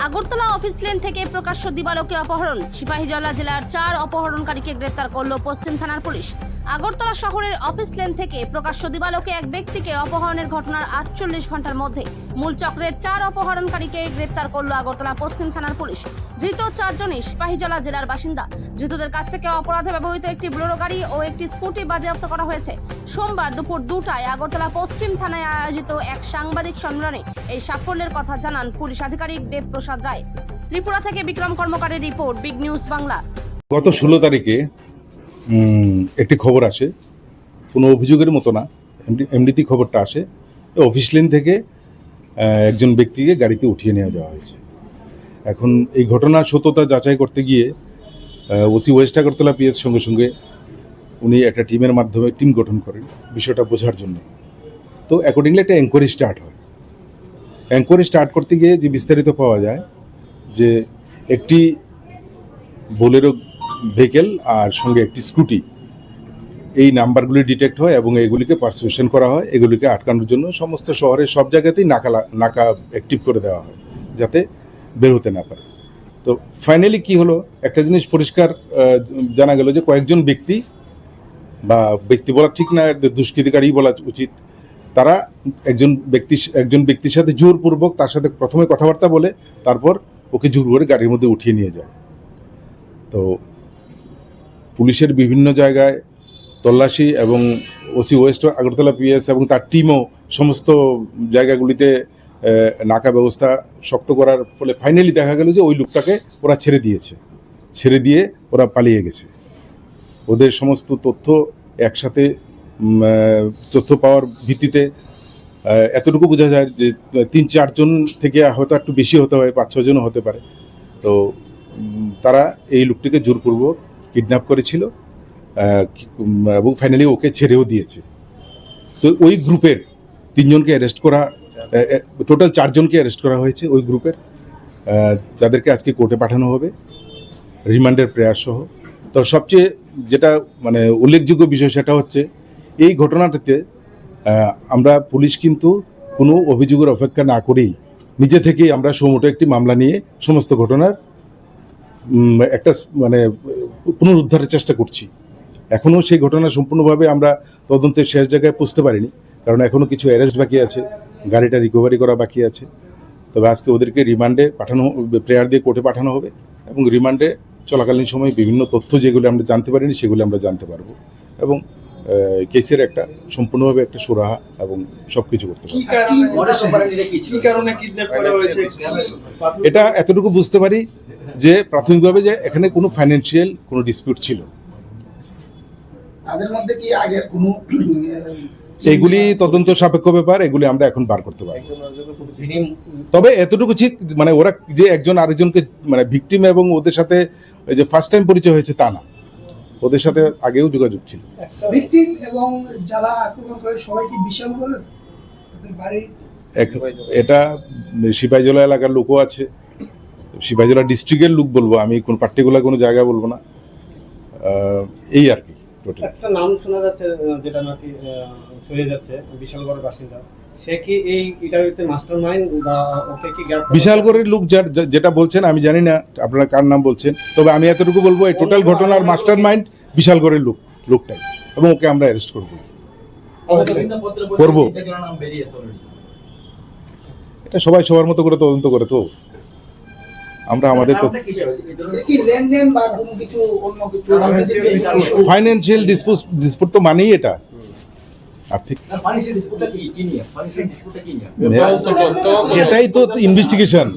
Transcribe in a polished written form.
Agartala office lane থেকে প্রকাশ্য দিবালোকে অপহরণ। সিপাহীজলা জেলার 4 অপহরণকারীকে গ্রেপ্তার করল পশ্চিম থানার পুলিশ। আগরতলা শহরের অফিস লেন থেকে প্রকাশ্য দিবালোকে এক ব্যক্তিকে অপহরণের ঘটনার 48 ঘন্টার মধ্যে মূল চক্রের 4 অপহরণকারীকে গ্রেপ্তার করল আগরতলা পশ্চিম থানার পুলিশ। ধৃত 4 জনই সিপাহীজলা জেলার বাসিন্দা। ধৃতদের কাছ থেকে অপরাধে ব্যবহৃত একটি বোলেরো গাড়ি ও একটি স্কুটি বাজেয়াপ্ত করা হয়েছে। সোমবার দুপুর 2টায় আগরতলা পশ্চিম থানায় আয়োজিত এক সাংবাদিক সম্মেলনে এই সাফল্যের কথা জানান পুলিশ আধিকারিক দেবপ্রসাদ রায়। ত্রিপুরা থেকে বিক্রম কর্মকারের রিপোর্ট, বিগ নিউজ বাংলা। গত 16 তারিখে একটি খবর আসে, কোনো অভিযোগের মতো না, এমনিতেই খবরটা আসে। অফিস লেন থেকে একজন ব্যক্তিকে গাড়িতে উঠিয়ে নিয়ে যাওয়া হয়েছে। এখন এই ঘটনার সত্যতা যাচাই করতে গিয়ে ওসি ওয়েস্ট আগরতলা পিএস সঙ্গে সঙ্গে উনি একটা টিমের মাধ্যমে টিম গঠন করেন বিষয়টা বোঝার জন্য। তো অ্যাকর্ডিংলি একটা এনকোয়ারি স্টার্ট হয়। এনকোয়ারি স্টার্ট করতে গিয়ে যে বিস্তারিত পাওয়া যায় যে একটি বোলেরো ভেহিকেল আর সঙ্গে একটি স্কুটি, এই নাম্বারগুলি ডিটেক্ট হয় এবং এগুলিকে পারসিউশন করা হয়। এগুলিকে আটকানোর জন্য সমস্ত শহরের সব জায়গাতেই নাকা অ্যাক্টিভ করে দেওয়া হয় যাতে বের হতে না পারে। তো ফাইনালি কি হলো, একটা জিনিস পরিষ্কার জানা গেল যে কয়েকজন ব্যক্তি, বা ব্যক্তি বলা ঠিক না, দুষ্কৃতিকারী বলা উচিত, তারা একজন ব্যক্তির সাথে জোরপূর্বক তার সাথে প্রথমে কথাবার্তা বলে তারপর ওকে জোর করে গাড়ির মধ্যে উঠিয়ে নিয়ে যায়। তো পুলিশের বিভিন্ন জায়গায় তল্লাশি এবং ওসি ওয়েস্ট আগরতলা পিএস এবং তার টিমও সমস্ত জায়গাগুলিতে নাকা ব্যবস্থা শক্ত করার ফলে ফাইনালি দেখা গেল যে ওই লোকটাকে ওরা ছেড়ে দিয়ে ওরা পালিয়ে গেছে। ওদের সমস্ত তথ্য একসাথে তথ্য পাওয়ার ভিত্তিতে এতটুকু বোঝা যায় যে 3-4 জন থেকে হয়তো একটু বেশি হতে হয়, 5-6 জনও হতে পারে। তো তারা এই লোকটিকে জোরপূর্বক কিডন্যাপ করেছিল এবং ফাইনালি ওকে ছেড়েও দিয়েছে। তো ওই গ্রুপের 3 জনকে অ্যারেস্ট করা, টোটাল 4 জনকে অ্যারেস্ট করা হয়েছে ওই গ্রুপের, যাদেরকে আজকে কোর্টে পাঠানো হবে রিমান্ডের প্রয়াস সহ। তো সবচেয়ে যেটা উল্লেখযোগ্য বিষয় সেটা হচ্ছে এই ঘটনাটাতে আমরা পুলিশ কিন্তু কোনো অভিযোগের অপেক্ষা না করেই নিজে থেকেই আমরা সুমোটো একটি মামলা নিয়ে সমস্ত ঘটনার একটা পুনরুদ্ধারের চেষ্টা করছি। এখনও সেই ঘটনা সম্পূর্ণভাবে আমরা তদন্তের শেষ জায়গায় পৌঁছতে পারিনি, কারণ এখনও কিছু অ্যারেস্ট বাকি আছে, গাড়িটা রিকভারি করা বাকি আছে। তবে আজকে ওদেরকে রিমান্ডে পাঠানো, প্রেয়ার দিয়ে কোর্টে পাঠানো হবে এবং রিমান্ডে চলাকালীন সময় বিভিন্ন তথ্য যেগুলো আমরা জানতে পারিনি সেগুলো আমরা জানতে পারবো এবং কেসের একটা সম্পূর্ণভাবে একটা সুরাহা এবং সব কিছু করতে পারবো। এটা এতটুকু বুঝতে পারি যে প্রাথমিকভাবে যে এখানে কোনো ফাইন্যান্সিয়াল কোনো ডিসপিউট ছিল। তাদের মধ্যে কি আগে কোনো এগুলি তদন্ত সাপেক্ষ ব্যাপার, এগুলি আমরা এখন বার করতে পারবো। তবে এতটুকু ঠিক ওরা যে একজন আরেকজনকে ভিকটিম এবং ওদের সাথে যে ফার্স্ট টাইম পরিচয় হয়েছে তা না, ওদের সাথে আগেও যোগাযোগ ছিল। ভিকটিম এবং যারা আক্রমণ করে সবাই কি বিশাল করে বাড়ির এটা সিপাহীজলা এলাকার লোকও আছে, সিপাহীজলা ডিস্ট্রিক্টের লোক বলবো আমি, কোন পার্টিকুলার কোনো জায়গা বলবো না, এই আর কি। একটা নাম শোনা যাচ্ছে যেটা নাকি চলে যাচ্ছে, বিশালগড়ের বাসিন্দা, সে কি এই ইটারিতে মাস্টারমাইন্ড বা ওকে কি বিশালগড়ের লোক যেটা বলছেন আমি জানি না আপনারা কার নাম বলছেন, তবে আমি এতটুকু বলবো এই টোটাল ঘটনার মাস্টারমাইন্ড বিশালগড়ের লোকটাই এবং ওকে আমরা অ্যারেস্ট করবো। এটা সবাই সবার মতো করে তদন্ত করে, তো আমরা আমাদের তো ফাইন্যান্সিয়াল ডিসপুট তো মানেই এটা আর্থিক, এটাই তো ইনভেস্টিগেশন।